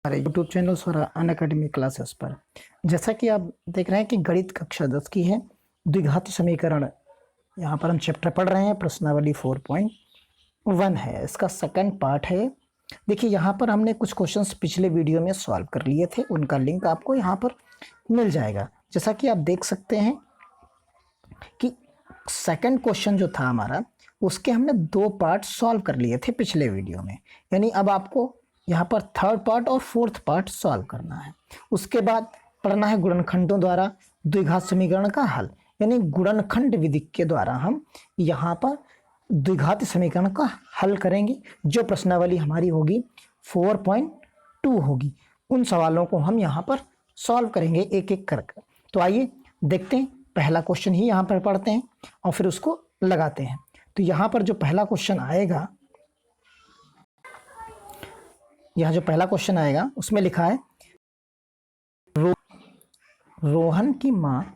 हमारे YouTube channel और Unacademy classes पर। जैसा कि आप देख रहे हैं कि गणित कक्षा 10 की है द्विघात समीकरण। यहाँ पर हम चैप्टर पढ़ रहे हैं, प्रश्नावली 4.1 है, इसका सेकंड पार्ट है। देखिए यहाँ पर हमने कुछ क्वेश्चंस पिछले वीडियो में सॉल्व कर लिए थे, उनका लिंक आपको यहाँ पर मिल जाएगा। जैसा कि आप देख सकते हैं कि सेकंड क्वेश्चन जो था हमारा, उसके हमने 2 पार्ट सॉल्व कर लिए थे पिछले वीडियो में, यानी अब आपको यहाँ पर थर्ड पार्ट और फोर्थ पार्ट सॉल्व करना है। उसके बाद पढ़ना है गुणनखंडों द्वारा द्विघात समीकरण का हल, यानी गुणनखंड विधि के द्वारा हम यहाँ पर द्विघात समीकरण का हल करेंगे। जो प्रश्नावली हमारी होगी 4.2 होगी, उन सवालों को हम यहाँ पर सॉल्व करेंगे एक एक करके। तो आइए देखते हैं, पहला क्वेश्चन ही यहाँ पर पढ़ते हैं और फिर उसको लगाते हैं। तो यहाँ पर जो पहला क्वेश्चन आएगा, यहाँ जो पहला क्वेश्चन आएगा उसमें लिखा है रोहन की माँ,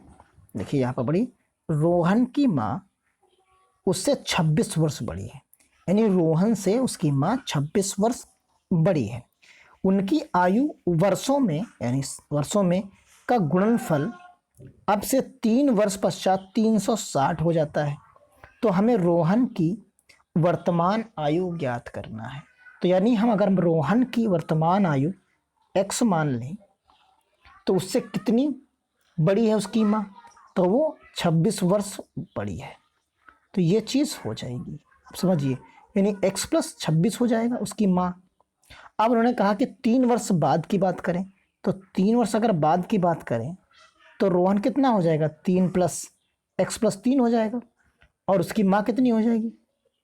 देखिए यहाँ पर बड़ी, रोहन की माँ उससे 26 वर्ष बड़ी है, यानी रोहन से उसकी माँ 26 वर्ष बड़ी है। उनकी आयु वर्षों में, यानी वर्षों में का गुणनफल अब से 3 वर्ष पश्चात 360 हो जाता है। तो हमें रोहन की वर्तमान आयु ज्ञात करना है। तो यानी हम अगर रोहन की वर्तमान आयु x मान लें तो उससे कितनी बड़ी है उसकी माँ, तो वो 26 वर्ष बड़ी है। तो ये चीज़ हो जाएगी, आप समझिए, यानी x + 26 हो जाएगा उसकी माँ। अब उन्होंने कहा कि 3 वर्ष बाद की बात करें, तो 3 वर्ष अगर बाद की बात करें तो रोहन कितना हो जाएगा, 3 + x + 3 हो जाएगा, और उसकी माँ कितनी हो जाएगी,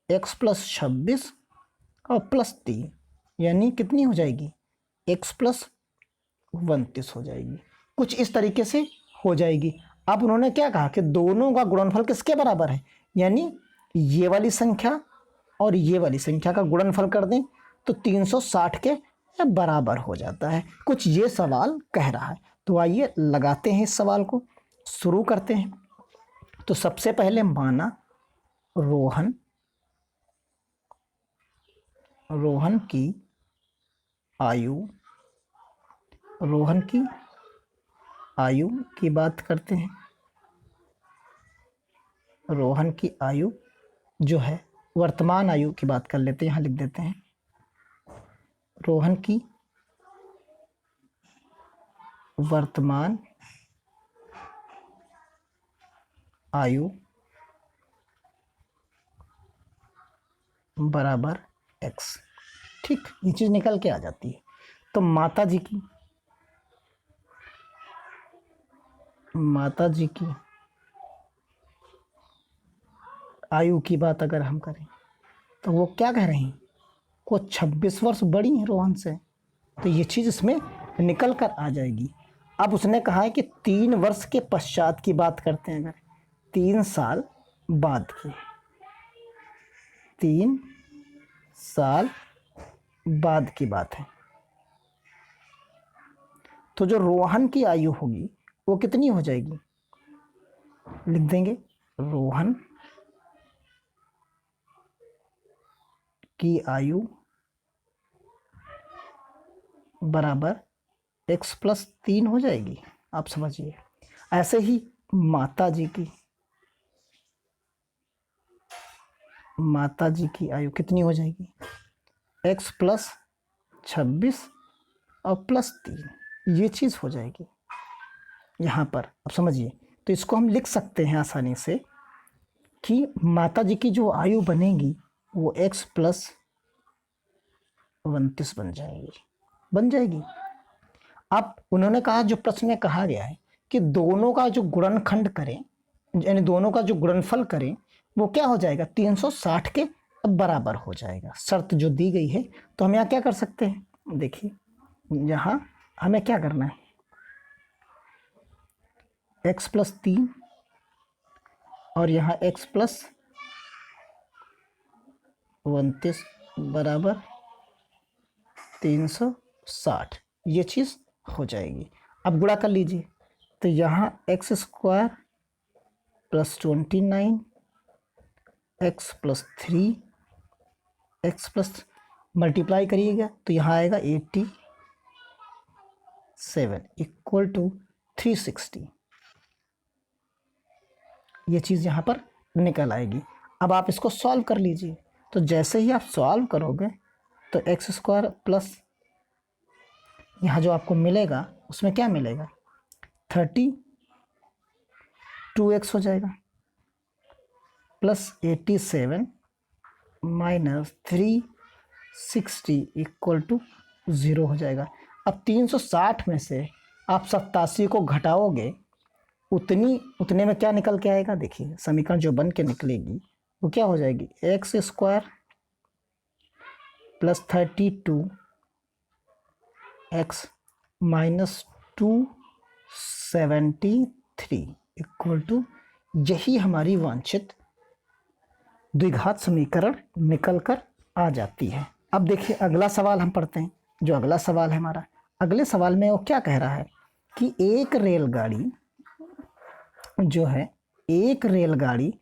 x + 26 और +3, यानी कितनी हो जाएगी, x + 29 हो जाएगी। कुछ इस तरीके से हो जाएगी। अब उन्होंने क्या कहा कि दोनों का गुणनफल किसके बराबर है, यानी ये वाली संख्या और ये वाली संख्या का गुणनफल कर दें तो 360 के बराबर हो जाता है। कुछ ये सवाल कह रहा है। तो आइए लगाते हैं इस सवाल को, शुरू करते हैं। तो सबसे पहले माना रोहन की आयु की बात करते हैं। रोहन की आयु जो है, वर्तमान आयु की बात कर लेते हैं, यहाँ लिख देते हैं रोहन की वर्तमान आयु बराबर x। ठीक, ये चीज निकल के आ जाती है। तो माता जी की आयु की बात अगर हम करें तो वो क्या कह रहे हैं, वो 26 वर्ष बड़ी है रोहन से। तो ये चीज़ इसमें निकल कर आ जाएगी। अब उसने कहा है कि 3 वर्ष के पश्चात की बात करते हैं, अगर 3 साल बाद की, 3 साल बाद की बात है, तो जो रोहन की आयु होगी वो कितनी हो जाएगी, लिख देंगे रोहन की आयु बराबर x + 3 हो जाएगी, आप समझिए। ऐसे ही माता जी की आयु कितनी हो जाएगी, x + 26 और +3, ये चीज़ हो जाएगी यहाँ पर, आप समझिए। तो इसको हम लिख सकते हैं आसानी से कि माता जी की जो आयु बनेगी वो x + 29 बन जाएगी। अब उन्होंने कहा, जो प्रश्न में कहा गया है कि दोनों का जो गुणनखंड करें, यानी दोनों का जो गुणनफल करें, वो क्या हो जाएगा, 360 के बराबर हो जाएगा। शर्त जो दी गई है, तो हम यहाँ क्या कर सकते हैं, देखिए यहाँ हमें क्या करना है, x + 3 और यहाँ x + 29 बराबर 360, ये चीज़ हो जाएगी। अब गुणा कर लीजिए, तो यहाँ x² + 29 x + 3 x + मल्टीप्लाई करिएगा तो यहाँ आएगा 80 7 इक्वल टू 360। ये चीज़ यहाँ पर निकल आएगी। अब आप इसको सॉल्व कर लीजिए। तो जैसे ही आप सॉल्व करोगे तो एक्स स्क्वायर प्लस यहाँ जो आपको मिलेगा उसमें क्या मिलेगा, 32x हो जाएगा प्लस 87 माइनस 360 इक्वल टू 0 हो जाएगा। अब 360 में से आप 87 को घटाओगे उतने में क्या निकल के आएगा, देखिए समीकरण जो बन के निकलेगी वो क्या हो जाएगी, x square plus 32x minus 273 equal to, यही हमारी वांछित द्विघात समीकरण निकल कर आ जाती है। अब देखिए अगला सवाल हम पढ़ते हैं। जो अगला सवाल है हमारा, अगले सवाल में वो क्या कह रहा है कि एक रेलगाड़ी जो है, एक रेलगाड़ी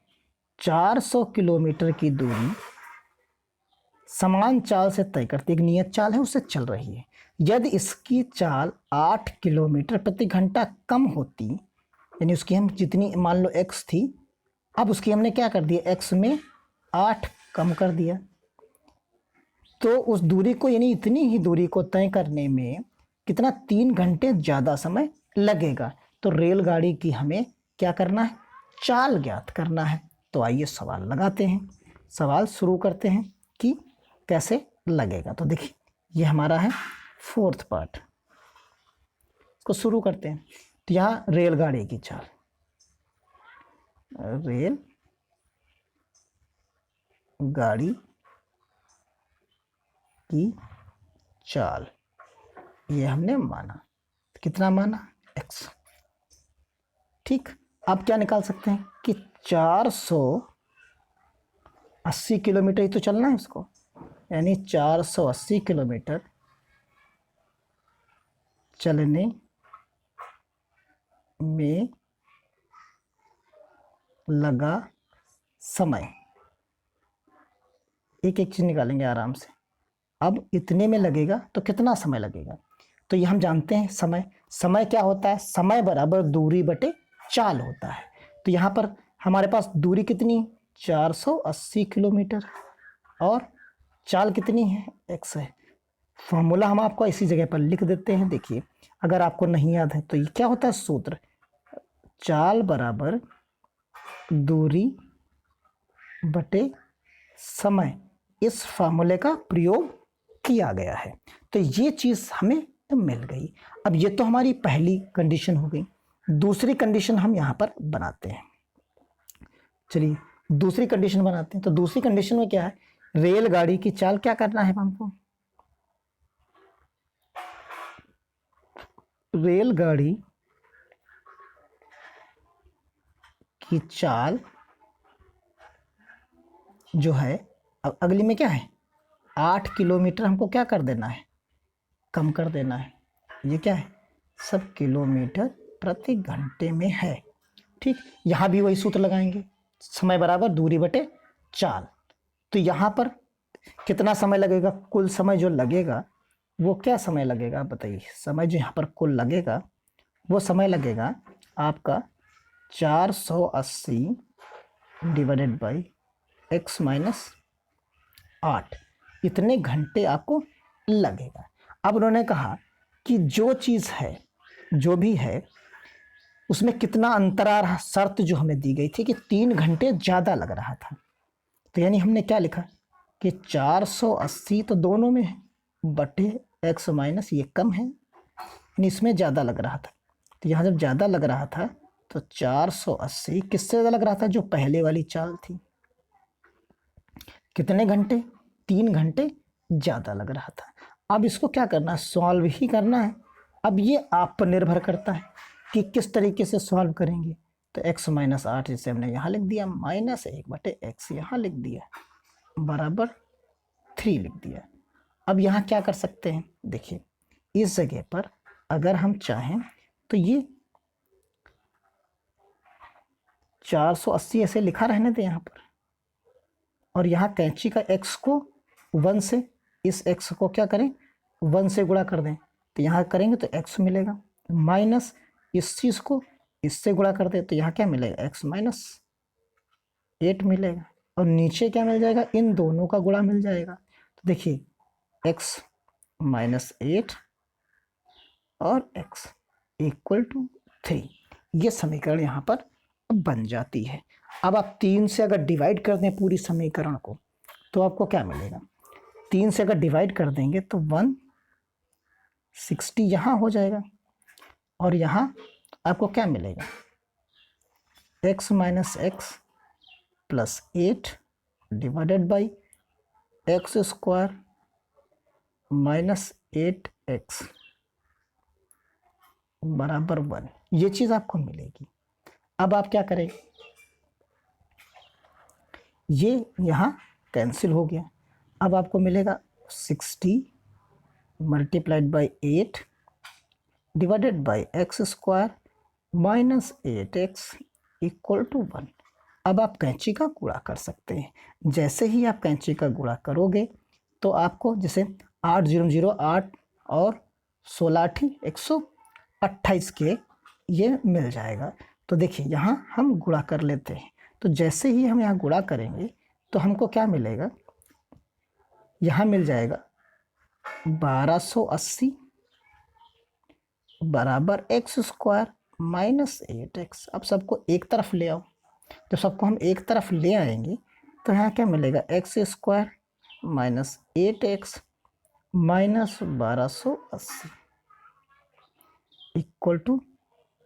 400 किलोमीटर की दूरी समान चाल से तय करती, एक नियत चाल है उससे चल रही है। यदि इसकी चाल 8 किलोमीटर प्रति घंटा कम होती, यानी उसकी हम जितनी मान लो x थी, अब उसकी हमने क्या कर दिया, x में 8 कम कर दिया, तो उस दूरी को यानी इतनी ही दूरी को तय करने में कितना, 3 घंटे ज़्यादा समय लगेगा। तो रेलगाड़ी की हमें क्या करना है, चाल ज्ञात करना है। तो आइए सवाल लगाते हैं, सवाल शुरू करते हैं कि कैसे लगेगा। तो देखिए ये हमारा है 4th पार्ट, इसको शुरू करते हैं। तो यहाँ रेलगाड़ी की चाल, रेल गाड़ी की चाल, ये हमने माना, कितना माना, x। ठीक, अब क्या निकाल सकते हैं कि 480 किलोमीटर ही तो चलना है उसको, यानी 480 किलोमीटर चलने में लगा समय, एक एक चीज निकालेंगे आराम से। अब इतने में लगेगा तो कितना समय लगेगा, तो ये हम जानते हैं समय क्या होता है, समय बराबर दूरी बटे चाल होता है। तो यहाँ पर हमारे पास दूरी कितनी, 480 किलोमीटर, और चाल कितनी है, x है। फॉर्मूला हम आपको इसी जगह पर लिख देते हैं। देखिए अगर आपको नहीं याद है तो ये क्या होता है सूत्र, चाल बराबर दूरी बटे समय, इस फार्मूले का प्रयोग किया गया है। तो ये चीज़ हमें मिल गई। अब ये तो हमारी पहली कंडीशन हो गई। दूसरी कंडीशन हम यहाँ पर बनाते हैं, चलिए दूसरी कंडीशन बनाते हैं। तो दूसरी कंडीशन में क्या है, रेलगाड़ी की चाल क्या करना है हमको, रेलगाड़ी की चाल जो है, अब अगली में क्या है, 8 किलोमीटर हमको क्या कर देना है, कम कर देना है। ये क्या है, सब किलोमीटर प्रति घंटे में है। ठीक, यहाँ भी वही सूत्र लगाएंगे, समय बराबर दूरी बटे चाल। तो यहाँ पर कितना समय लगेगा, कुल समय जो लगेगा वो क्या समय लगेगा, बताइए। समय जो यहाँ पर कुल लगेगा वो समय लगेगा आपका 480 डिवाइडेड बाई x माइनस 8, इतने घंटे आपको लगेगा। अब उन्होंने कहा कि जो चीज़ है, जो भी है उसमें कितना अंतराल, शर्त जो हमें दी गई थी कि 3 घंटे ज़्यादा लग रहा था। तो यानी हमने क्या लिखा कि 480 तो दोनों में है बटे x माइनस ये कम है, यानी इसमें ज़्यादा लग रहा था। तो यहाँ जब ज़्यादा लग रहा था तो 480 किससे ज़्यादा लग रहा था, जो पहले वाली चाल थी, कितने घंटे, 3 घंटे ज़्यादा लग रहा था। अब इसको क्या करना है, सॉल्व ही करना है। अब ये आप पर निर्भर करता है कि किस तरीके से सॉल्व करेंगे। तो x माइनस 8 जिसे हमने यहाँ लिख दिया, माइनस 1 बटे x यहाँ लिख दिया, बराबर 3 लिख दिया। अब यहाँ क्या कर सकते हैं, देखिए इस जगह पर अगर हम चाहें तो ये 480 ऐसे लिखा रहने दें यहाँ पर, और यहाँ कैंची का x को 1 से, इस x को क्या करें 1 से गुणा कर दें, तो यहाँ करेंगे तो x मिलेगा, माइनस इस चीज़ को इससे गुणा कर दे तो यहाँ क्या मिलेगा, x माइनस 8 मिलेगा, और नीचे क्या मिल जाएगा, इन दोनों का गुणा मिल जाएगा। तो देखिए x माइनस 8 और x इक्वल टू 3, ये समीकरण यहाँ पर बन जाती है। अब आप 3 से अगर डिवाइड कर दें पूरी समीकरण को तो आपको क्या मिलेगा, 3 से अगर डिवाइड कर देंगे तो 160 यहाँ हो जाएगा, और यहाँ आपको क्या मिलेगा, x minus x plus 8 divided by x square minus 8x बराबर 1, ये चीज़ आपको मिलेगी। अब आप क्या करें, ये यहाँ कैंसिल हो गया, अब आपको मिलेगा 60 multiplied by 8 divided by x square minus 8x equal to 1। अब आप कैंची का गुणा कर सकते हैं। जैसे ही आप कैंची का गुणा करोगे तो आपको जैसे 8 0 0 8 और 16 128 के ये मिल जाएगा। तो देखिए यहाँ हम गुणा कर लेते हैं, तो जैसे ही हम यहाँ गुणा करेंगे तो हमको क्या मिलेगा, यहाँ मिल जाएगा 1280 बराबर एक्स स्क्वायर माइनस 8x। अब सबको एक तरफ ले आओ, जब सबको हम एक तरफ ले आएंगे तो यहाँ क्या मिलेगा, x square minus 8x minus 1280 equal to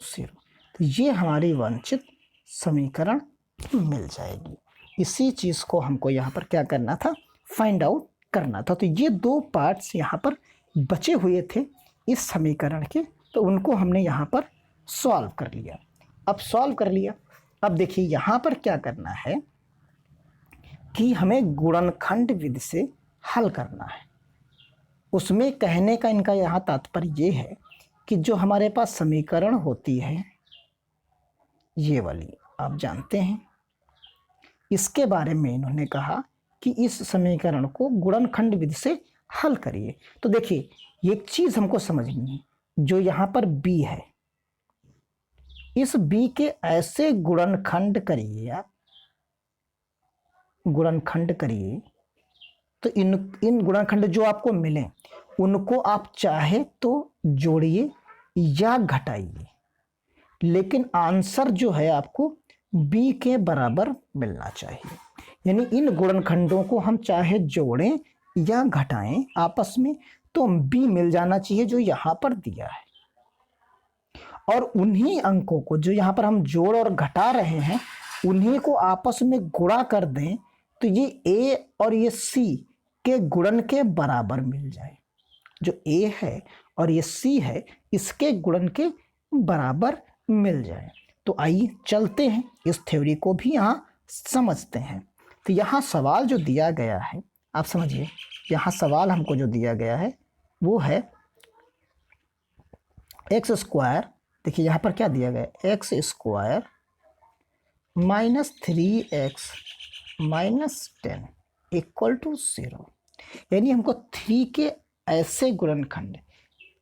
0। तो ये हमारी वांछित समीकरण मिल जाएगी। इसी चीज़ को हमको यहाँ पर क्या करना था, फाइंड आउट करना था। तो ये दो पार्ट्स यहाँ पर बचे हुए थे इस समीकरण के, तो उनको हमने यहाँ पर सॉल्व कर लिया। अब सॉल्व कर लिया, अब देखिए यहाँ पर क्या करना है कि हमें गुणनखंड विधि से हल करना है। उसमें कहने का इनका यहाँ तात्पर्य ये है कि जो हमारे पास समीकरण होती है ये वाली, आप जानते हैं, इसके बारे में इन्होंने कहा कि इस समीकरण को गुणनखंड विधि से हल करिए। तो देखिए एक चीज़ हमको समझनी है, जो यहाँ पर b है, इस b के ऐसे गुणनखंड करिए, आप गुणनखंड करिए तो इन गुणनखंड जो आपको मिले उनको आप चाहे तो जोड़िए या घटाइए, लेकिन आंसर जो है आपको b के बराबर मिलना चाहिए। यानी इन गुणनखंडों को हम चाहे जोड़ें या घटाएं आपस में, तो b मिल जाना चाहिए जो यहाँ पर दिया है, और उन्हीं अंकों को जो यहाँ पर हम जोड़ और घटा रहे हैं उन्हीं को आपस में गुणा कर दें तो ये a और ये c के गुणन के बराबर मिल जाए। जो a है और ये c है इसके गुणन के बराबर मिल जाए। तो आइए चलते हैं, इस थ्योरी को भी यहाँ समझते हैं। तो यहाँ सवाल जो दिया गया है आप समझिए, यहाँ सवाल हमको जो दिया गया है वो है एक्स स्क्वायर, देखिए यहाँ पर क्या दिया गया है, x square minus 3x minus 10 equal to 0। यानी हमको 3 के ऐसे गुणनखंड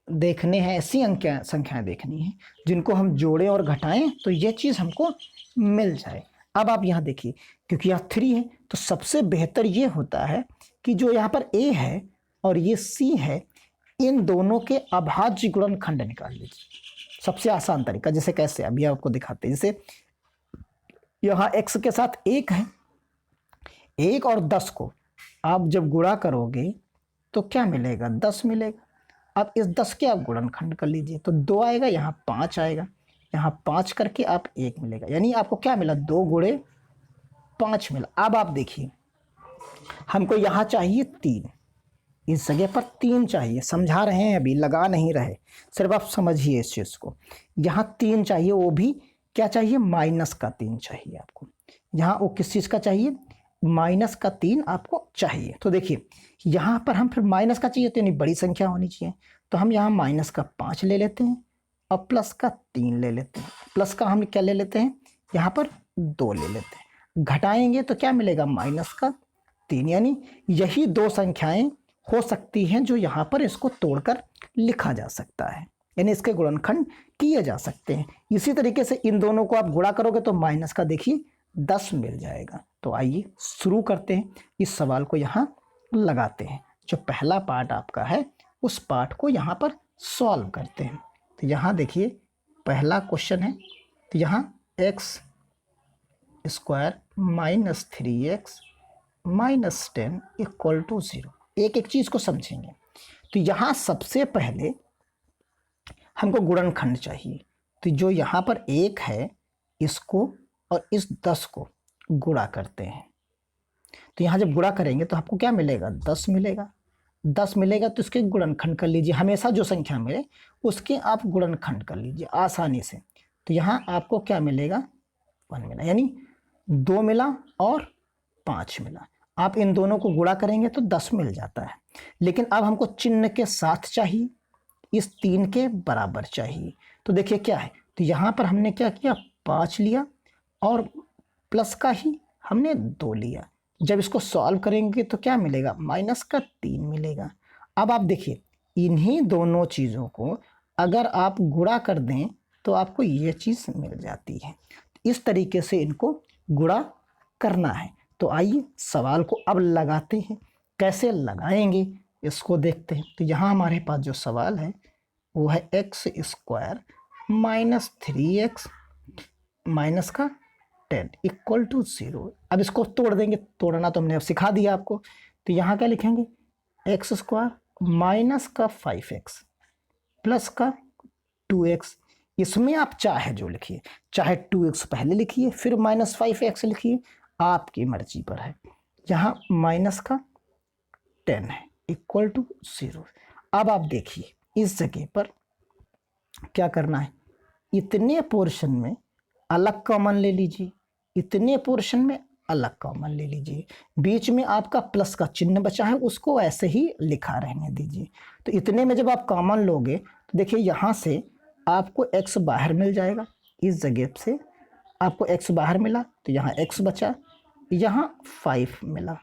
देखने हैं, ऐसी संख्याएं देखनी है जिनको हम जोड़ें और घटाएं तो ये चीज़ हमको मिल जाए। अब आप यहाँ देखिए, क्योंकि यहाँ 3 है तो सबसे बेहतर ये होता है कि जो यहाँ पर a है और ये c है, इन दोनों के अभाज्य गुणनखंड निकाल लीजिए। सबसे आसान तरीका, जैसे कैसे अभी आपको दिखाते हैं, जैसे यहाँ x के साथ 1 है, 1 और 10 को आप जब गुणा करोगे तो क्या मिलेगा, 10 मिलेगा। अब इस 10 के आप गुणनखंड कर लीजिए तो 2 आएगा, यहाँ 5 आएगा, यहाँ 5 करके आप 1 मिलेगा, यानी आपको क्या मिला, 2 गुणे 5 मिला। अब आप देखिए हमको यहाँ चाहिए 3, इस जगह पर 3 चाहिए, समझा रहे हैं अभी, लगा नहीं रहे, सिर्फ आप समझिए इस चीज़ को। यहाँ 3 चाहिए, वो भी क्या चाहिए, माइनस का 3 चाहिए आपको। यहाँ वो किस चीज़ का चाहिए, माइनस का 3 आपको चाहिए। तो देखिए यहाँ पर हम फिर माइनस का चाहिए तो यानी बड़ी संख्या होनी चाहिए, तो हम यहाँ माइनस का 5 ले लेते हैं और प्लस का 3 ले लेते हैं। प्लस का हम क्या ले लेते हैं, यहाँ पर 2 ले लेते हैं। घटाएंगे तो क्या मिलेगा, माइनस का 3। यानी यही दो संख्याएं हो सकती हैं जो यहाँ पर इसको तोड़कर लिखा जा सकता है, यानी इसके गुणनखंड किए जा सकते हैं। इसी तरीके से इन दोनों को आप गुणा करोगे तो माइनस का देखिए 10 मिल जाएगा। तो आइए शुरू करते हैं, इस सवाल को यहाँ लगाते हैं। जो पहला पार्ट आपका है उस पार्ट को यहाँ पर सॉल्व करते हैं। तो यहाँ देखिए पहला क्वेश्चन है, तो यहाँ x square minus 3x minus 10 equal to 0। एक एक चीज़ को समझेंगे। तो यहाँ सबसे पहले हमको गुणनखंड चाहिए। तो जो यहाँ पर 1 है इसको और इस 10 को गुणा करते हैं। तो यहाँ जब गुणा करेंगे तो आपको क्या मिलेगा, 10 मिलेगा। 10 मिलेगा तो इसके गुणनखंड कर लीजिए, हमेशा जो संख्या मिले उसके आप गुणनखंड कर लीजिए आसानी से। तो यहाँ आपको क्या मिलेगा, 1 मिला, यानी 2 मिला और 5 मिला। आप इन दोनों को गुणा करेंगे तो 10 मिल जाता है, लेकिन अब हमको चिन्ह के साथ चाहिए, इस 3 के बराबर चाहिए। तो देखिए क्या है, तो यहाँ पर हमने क्या किया, 5 लिया और प्लस का ही हमने 2 लिया। जब इसको सॉल्व करेंगे तो क्या मिलेगा, माइनस का 3 मिलेगा। अब आप देखिए इन्हीं दोनों चीज़ों को अगर आप गुणा कर दें तो आपको ये चीज़ मिल जाती है। इस तरीके से इनको गुणा करना है। तो आइए सवाल को अब लगाते हैं, कैसे लगाएंगे इसको देखते हैं। तो यहाँ हमारे पास जो सवाल है वो है x square minus 3x minus का 10 इक्वल टू 0। अब इसको तोड़ देंगे, तोड़ना तो हमने अब सिखा दिया आपको। तो यहाँ क्या लिखेंगे, एक्स स्क्वायर माइनस का 5x प्लस का 2x। इसमें आप चाहे जो लिखिए, चाहे 2x पहले लिखिए फिर माइनस 5x लिखिए, आपकी मर्जी पर है। यहाँ माइनस का 10 है इक्वल टू 0। अब आप देखिए इस जगह पर क्या करना है, इतने पोर्शन में अलग कॉमन ले लीजिए, इतने पोर्शन में अलग कॉमन ले लीजिए, बीच में आपका प्लस का चिन्ह बचा है उसको ऐसे ही लिखा रहने दीजिए। तो इतने में जब आप कॉमन लोगे तो देखिए यहाँ से आपको x बाहर मिल जाएगा, इस जगह से आपको x बाहर मिला तो यहाँ x बचा, यहाँ 5 मिला।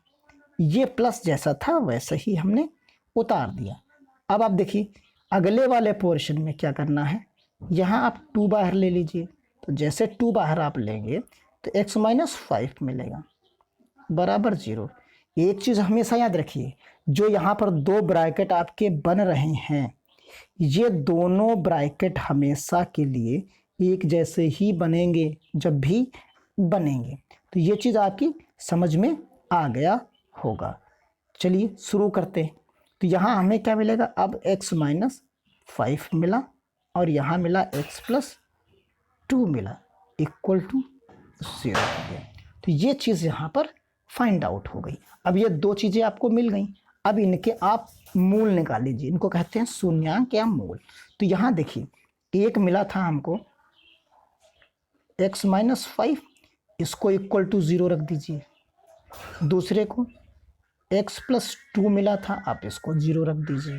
ये प्लस जैसा था वैसे ही हमने उतार दिया। अब आप देखिए अगले वाले पोर्शन में क्या करना है, यहाँ आप 2 बाहर ले लीजिए। तो जैसे 2 बाहर आप लेंगे तो x माइनस 5 मिलेगा बराबर 0। एक चीज़ हमेशा याद रखिए, जो यहाँ पर 2 ब्रैकेट आपके बन रहे हैं ये दोनों ब्रैकेट हमेशा के लिए एक जैसे ही बनेंगे जब भी बनेंगे। तो ये चीज़ आपकी समझ में आ गया होगा। चलिए शुरू करते हैं। तो यहाँ हमें क्या मिलेगा, अब x माइनस 5 मिला और यहाँ मिला x प्लस 2 मिला इक्वल टू 0 हो गया। तो ये चीज़ यहाँ पर फाइंड आउट हो गई। अब ये 2 चीज़ें आपको मिल गई, अब इनके आप मूल निकाल लीजिए, इनको कहते हैं शून्यांक या मूल। तो यहाँ देखिए एक मिला था हमको x माइनस 5, इसको इक्वल टू 0 रख दीजिए। दूसरे को x प्लस 2 मिला था, आप इसको 0 रख दीजिए।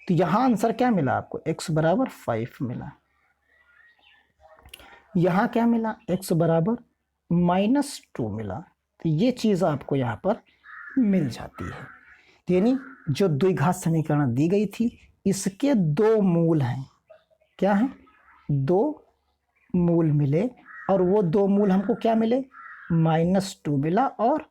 तो यहाँ आंसर क्या मिला आपको, x बराबर 5 मिला। यहाँ क्या मिला, x बराबर माइनस 2 मिला। तो ये चीज़ आपको यहाँ पर मिल जाती है। यानी जो द्विघात समीकरण दी गई थी इसके 2 मूल हैं। क्या है, 2 मूल मिले और वो 2 मूल हमको क्या मिले, माइनस 2 मिला और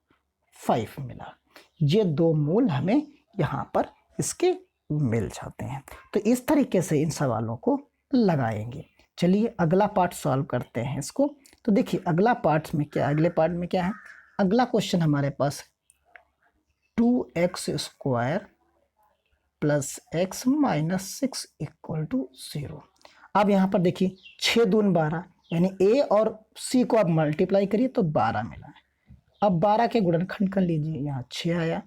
5 मिला। ये 2 मूल हमें यहाँ पर इसके मिल जाते हैं। तो इस तरीके से इन सवालों को लगाएंगे। चलिए अगला पार्ट सॉल्व करते हैं इसको। तो देखिए अगला पार्ट में क्या, अगले पार्ट में क्या है, अगला क्वेश्चन हमारे पास 2x square plus x minus 6 equal to 0। अब यहाँ पर देखिए 6 दून 12, यानी a और c को आप मल्टीप्लाई करिए तो 12 मिला है। अब 12 के गुणनखंड कर लीजिए, यहाँ 6 आया,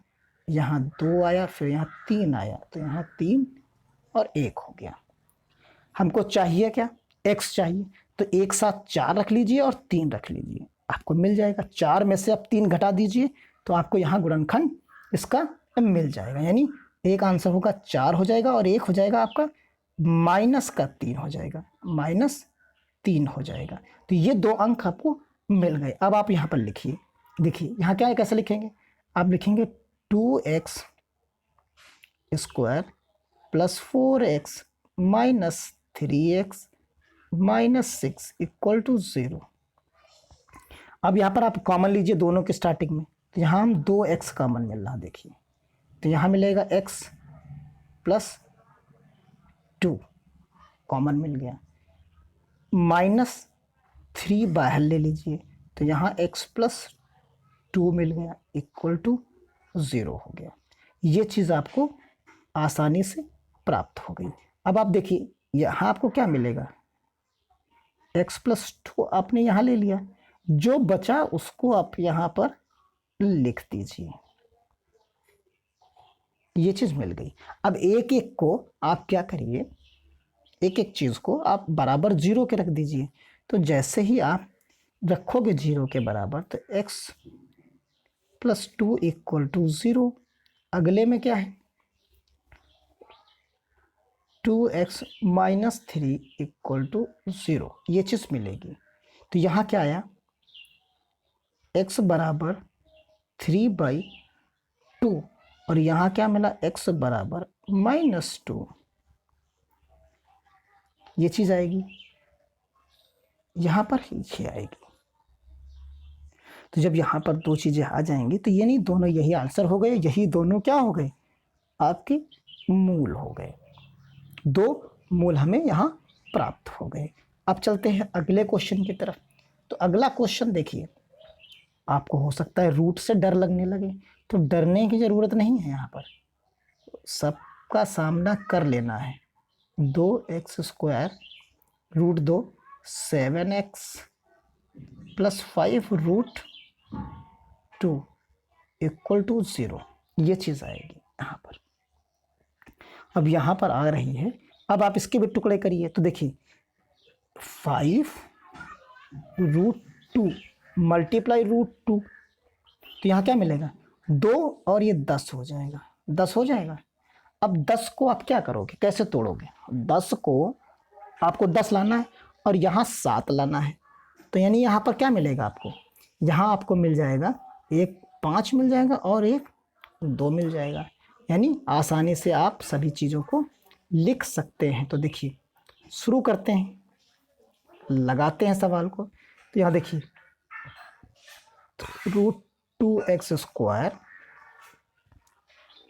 यहाँ 2 आया, फिर यहाँ 3 आया, तो यहाँ 3 और 1 हो गया। हमको चाहिए क्या, x चाहिए, तो एक साथ 4 रख लीजिए और 3 रख लीजिए, आपको मिल जाएगा। 4 में से आप 3 घटा दीजिए तो आपको यहाँ गुणनखंड इसका मिल जाएगा। यानी एक आंसर होगा 4 हो जाएगा और एक हो जाएगा आपका माइनस का 3 हो जाएगा, माइनस 3 हो जाएगा। तो ये 2 अंक आपको मिल गए। अब आप यहाँ पर लिखिए, देखिए यहाँ क्या है, कैसे लिखेंगे, आप लिखेंगे 2x square plus 4x minus 3x minus 6 equal to 0। अब यहाँ पर आप कॉमन लीजिए दोनों के स्टार्टिंग में, तो यहाँ हम 2x कॉमन मिल रहा, देखिए तो यहाँ मिलेगा x प्लस 2 कॉमन मिल गया, माइनस 3 बाहर ले लीजिए तो यहाँ x प्लस 2 मिल गया इक्वल टू 0 हो गया। ये चीज़ आपको आसानी से प्राप्त हो गई। अब आप देखिए यहाँ आपको क्या मिलेगा, x प्लस 2 आपने यहाँ ले लिया, जो बचा उसको आप यहाँ पर लिख दीजिए, ये चीज़ मिल गई। अब एक एक को आप क्या करिए, एक एक चीज़ को आप बराबर 0 के रख दीजिए। तो जैसे ही आप रखोगे 0 के बराबर तो x प्लस 2 इक्वल टू 0, अगले में क्या है 2x माइनस 3 इक्वल टू 0, ये चीज़ मिलेगी। तो यहाँ क्या आया, x बराबर 3/2 और यहाँ क्या मिला x बराबर -2, ये चीज़ आएगी, यहाँ पर ये आएगी। तो जब यहाँ पर दो चीज़ें आ जाएंगी तो ये नहीं दोनों यही आंसर हो गए, यही दोनों क्या हो गए आपके मूल हो गए, दो मूल हमें यहाँ प्राप्त हो गए। अब चलते हैं अगले क्वेश्चन की तरफ। तो अगला क्वेश्चन देखिए, आपको हो सकता है रूट से डर लगने लगे, तो डरने की ज़रूरत नहीं है, यहाँ पर सबका सामना कर लेना है। 2x² root 2 7x plus 5 root 2 equal to 0, ये चीज़ आएगी यहाँ पर। अब यहाँ पर आ रही है, अब आप इसके भी टुकड़े करिए तो देखिए 5 रूट 2 मल्टीप्लाई रूट 2, तो यहाँ क्या मिलेगा 2 और ये 10 हो जाएगा, 10 हो जाएगा। अब 10 को आप क्या करोगे, कैसे तोड़ोगे, 10 को आपको 10 लाना है और यहाँ 7 लाना है, तो यानी यहाँ पर क्या मिलेगा आपको, यहाँ आपको मिल जाएगा एक 5 मिल जाएगा और एक 2 मिल जाएगा, यानी आसानी से आप सभी चीज़ों को लिख सकते हैं। तो देखिए शुरू करते हैं, लगाते हैं सवाल को। तो यहाँ देखिए root 2x²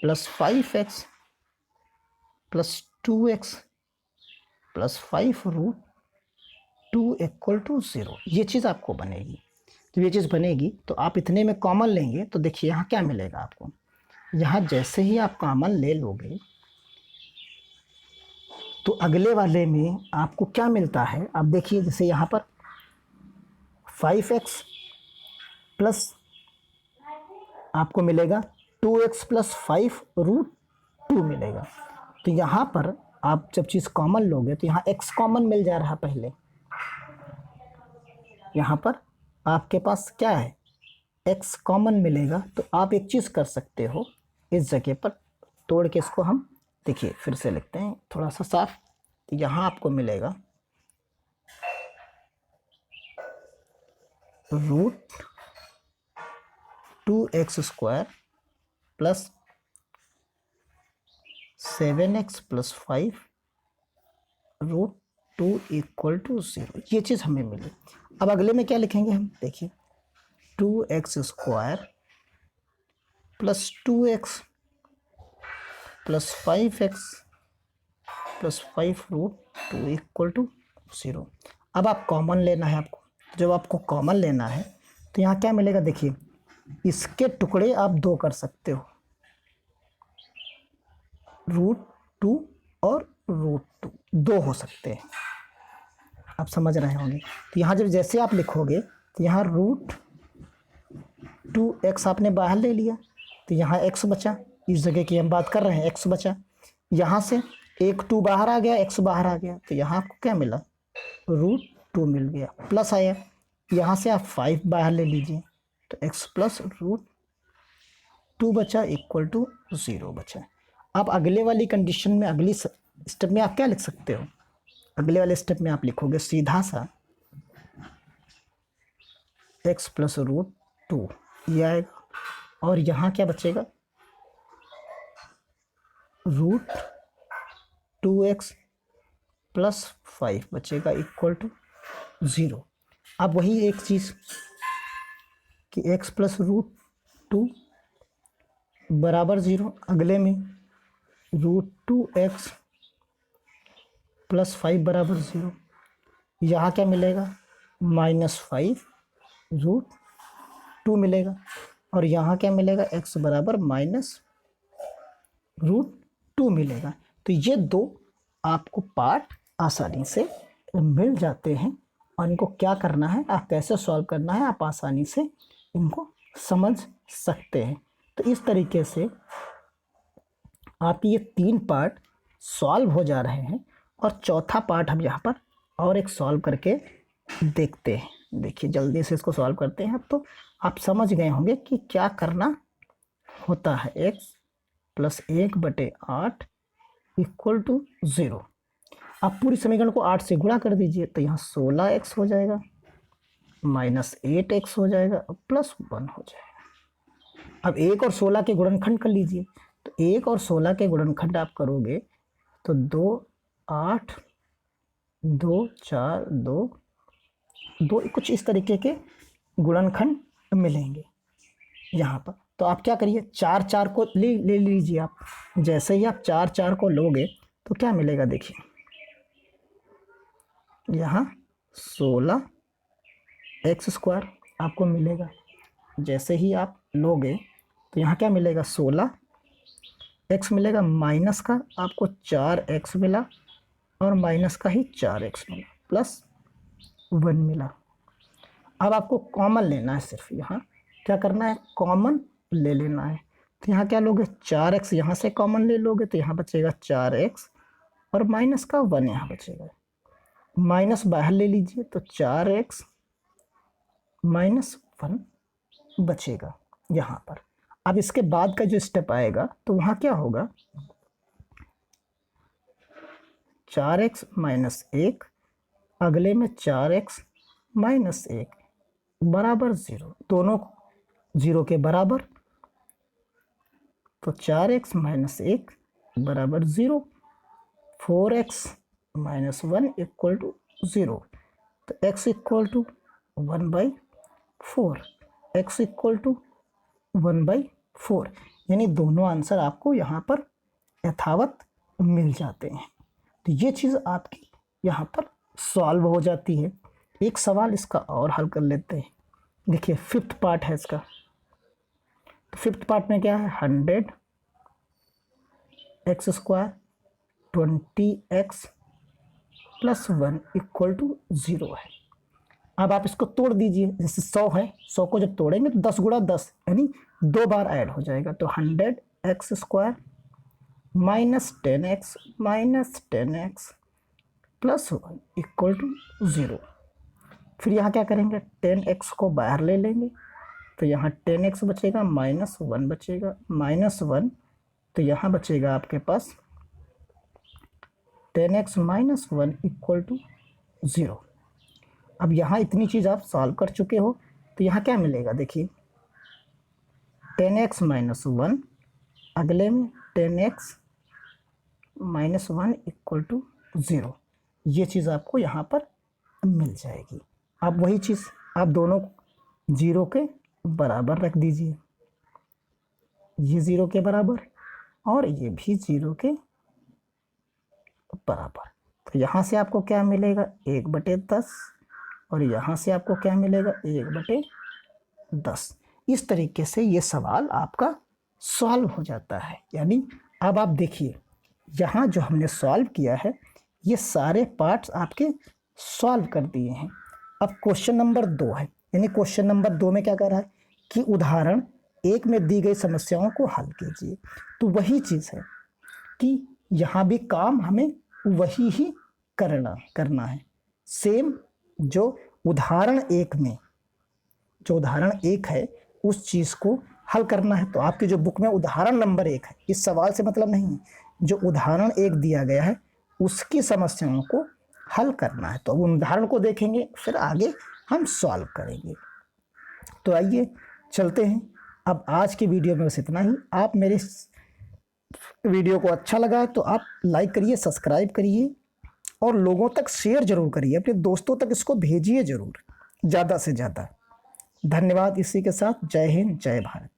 plus 5x plus 2x plus 5 root 2 equal to 0, ये चीज़ आपको बनेगी। जब ये चीज़ बनेगी तो आप इतने में कॉमन लेंगे तो देखिए यहाँ क्या मिलेगा आपको, यहाँ जैसे ही आप कॉमन ले लोगे तो अगले वाले में आपको क्या मिलता है, आप देखिए जैसे यहाँ पर 5x प्लस आपको मिलेगा 2x प्लस 5 रूट 2 मिलेगा। तो यहाँ पर आप जब चीज़ कॉमन लोगे तो यहाँ x कॉमन मिल जा रहा पहले, यहाँ पर आपके पास क्या है x कॉमन मिलेगा। तो आप एक चीज़ कर सकते हो, इस जगह पर तोड़ के इसको हम देखिए फिर से लिखते हैं थोड़ा सा साफ। तो यहाँ आपको मिलेगा root 2x² plus 7x plus 5 root 2 equal to 0, ये चीज़ हमें मिली। अब अगले में क्या लिखेंगे हम, देखिए 2x² plus 2x plus 5x plus 5 root 2 equal to 0। अब आप कॉमन लेना है आपको, जब आपको कॉमन लेना है तो यहाँ क्या मिलेगा, देखिए इसके टुकड़े आप 2 कर सकते हो, रूट 2 और रूट 2 2 हो सकते हैं, आप समझ रहे होंगे। तो यहाँ जब जैसे आप लिखोगे तो यहाँ रूट 2x आपने बाहर ले लिया तो यहाँ x बचा, इस जगह की हम बात कर रहे हैं, x बचा, यहाँ से एक 2 बाहर आ गया, x बाहर आ गया, तो यहाँ आपको क्या मिला रूट 2 मिल गया, प्लस आया, यहाँ से आप 5 बाहर ले लीजिए तो x प्लस रूट 2 बचा इक्वल टू 0 बचा। अब अगले वाली कंडीशन में अगली स्टेप में आप क्या लिख सकते हो, अगले वाले स्टेप में आप लिखोगे सीधा सा x प्लस रूट 2 ये आएगा और यहाँ क्या बचेगा रूट 2x प्लस 5 बचेगा इक्वल टू 0। अब वही एक चीज़ कि x प्लस रूट 2 बराबर 0, अगले में रूट 2x प्लस 5 बराबर 0। यहाँ क्या मिलेगा, -5 रूट 2 मिलेगा, और यहाँ क्या मिलेगा, x बराबर माइनस रूट 2 मिलेगा। तो ये दो आपको पार्ट आसानी से मिल जाते हैं, और इनको क्या करना है, आप कैसे सॉल्व करना है, आप आसानी से इनको समझ सकते हैं। तो इस तरीके से आपके ये 3 पार्ट सॉल्व हो जा रहे हैं, और चौथा पार्ट हम यहाँ पर और एक सॉल्व करके देखते हैं। देखिए जल्दी से इसको सॉल्व करते हैं। अब तो आप समझ गए होंगे कि क्या करना होता है। x plus 1/8 equal to 0। आप पूरी समीकरण को 8 से गुणा कर दीजिए, तो यहाँ 16x हो जाएगा, -8x हो जाएगा, और +1 हो जाएगा। अब 1 और 16 के गुणनखंड कर लीजिए। तो 1 और 16 के गुणनखंड आप करोगे तो 2 8 2 4 2 2 कुछ इस तरीके के गुणनखंड मिलेंगे यहाँ पर। तो आप क्या करिए, 4 4 को ले लीजिए आप। जैसे ही आप 4 4 को लोगे तो क्या मिलेगा, देखिए यहाँ 16x² आपको मिलेगा। जैसे ही आप लोगे तो यहाँ क्या मिलेगा, 16x मिलेगा, माइनस का आपको 4x मिला, और माइनस का ही 4x मिला, +1 मिला। अब आपको कॉमन लेना है, सिर्फ यहाँ क्या करना है, कॉमन ले लेना है। तो यहाँ क्या लोगे, 4x यहाँ से कॉमन ले लोगे, तो यहाँ बचेगा 4x, और माइनस का 1 यहाँ बचेगा। माइनस बाहर ले लीजिए, तो 4x -1 बचेगा यहाँ पर। अब इसके बाद का जो स्टेप आएगा, तो वहाँ क्या होगा, 4x - 1, अगले में 4x - 1 बराबर 0, दोनों 0 के बराबर। तो 4x - 1 बराबर 0, 4x - 1 इक्वल टू 0। तो x equal to 1/4, x equal to 1/4, यानी दोनों आंसर आपको यहाँ पर यथावत मिल जाते हैं। तो ये चीज़ आपकी यहाँ पर सॉल्व हो जाती है। एक सवाल इसका और हल कर लेते हैं। देखिए 5th पार्ट है इसका। तो 5th पार्ट में क्या है, 100x² 20x + 1 इक्वल टू 0 है। अब आप इसको तोड़ दीजिए, जैसे 100 है, 100 को जब तोड़ेंगे तो 10 × 10 यानी 2 बार ऐड हो जाएगा। तो 100x² -10x -10x + 1 equal to 0। फिर यहाँ क्या करेंगे, 10x को बाहर ले लेंगे, तो यहाँ 10x बचेगा, -1 बचेगा, -1, तो यहाँ बचेगा आपके पास 10x - 1 इक्वल टू 0। अब यहाँ इतनी चीज़ आप सॉल्व कर चुके हो, तो यहाँ क्या मिलेगा, देखिए 10x - 1, अगले में 10x - 1 इक्वल टू 0। ये चीज़ आपको यहाँ पर मिल जाएगी। अब वही चीज़ आप दोनों 0 के बराबर रख दीजिए, ये 0 के बराबर और ये भी 0 के बराबर। तो यहाँ से आपको क्या मिलेगा, 1/10, और यहाँ से आपको क्या मिलेगा, 1/10। इस तरीके से ये सवाल आपका सॉल्व हो जाता है। यानी अब आप देखिए, यहाँ जो हमने सॉल्व किया है, ये सारे पार्ट्स आपके सॉल्व कर दिए हैं। अब क्वेश्चन नंबर 2 है, यानी क्वेश्चन नंबर 2 में क्या कर रहा है कि उदाहरण 1 में दी गई समस्याओं को हल कीजिए। तो वही चीज़ है कि यहाँ भी काम हमें वही ही करना है। सेम जो उदाहरण 1 में, जो उदाहरण 1 है उस चीज़ को हल करना है। तो आपकी जो बुक में उदाहरण नंबर 1 है, इस सवाल से मतलब नहीं है, जो उदाहरण 1 दिया गया है उसकी समस्याओं को हल करना है। तो अब उदाहरण को देखेंगे, फिर आगे हम सॉल्व करेंगे। तो आइए चलते हैं। अब आज की वीडियो में बस इतना ही। आप मेरे वीडियो को अच्छा लगा है तो आप लाइक करिए, सब्सक्राइब करिए और लोगों तक शेयर जरूर करिए, अपने दोस्तों तक इसको भेजिए जरूर ज़्यादा से ज़्यादा। धन्यवाद। इसी के साथ जय हिंद, जय भारत।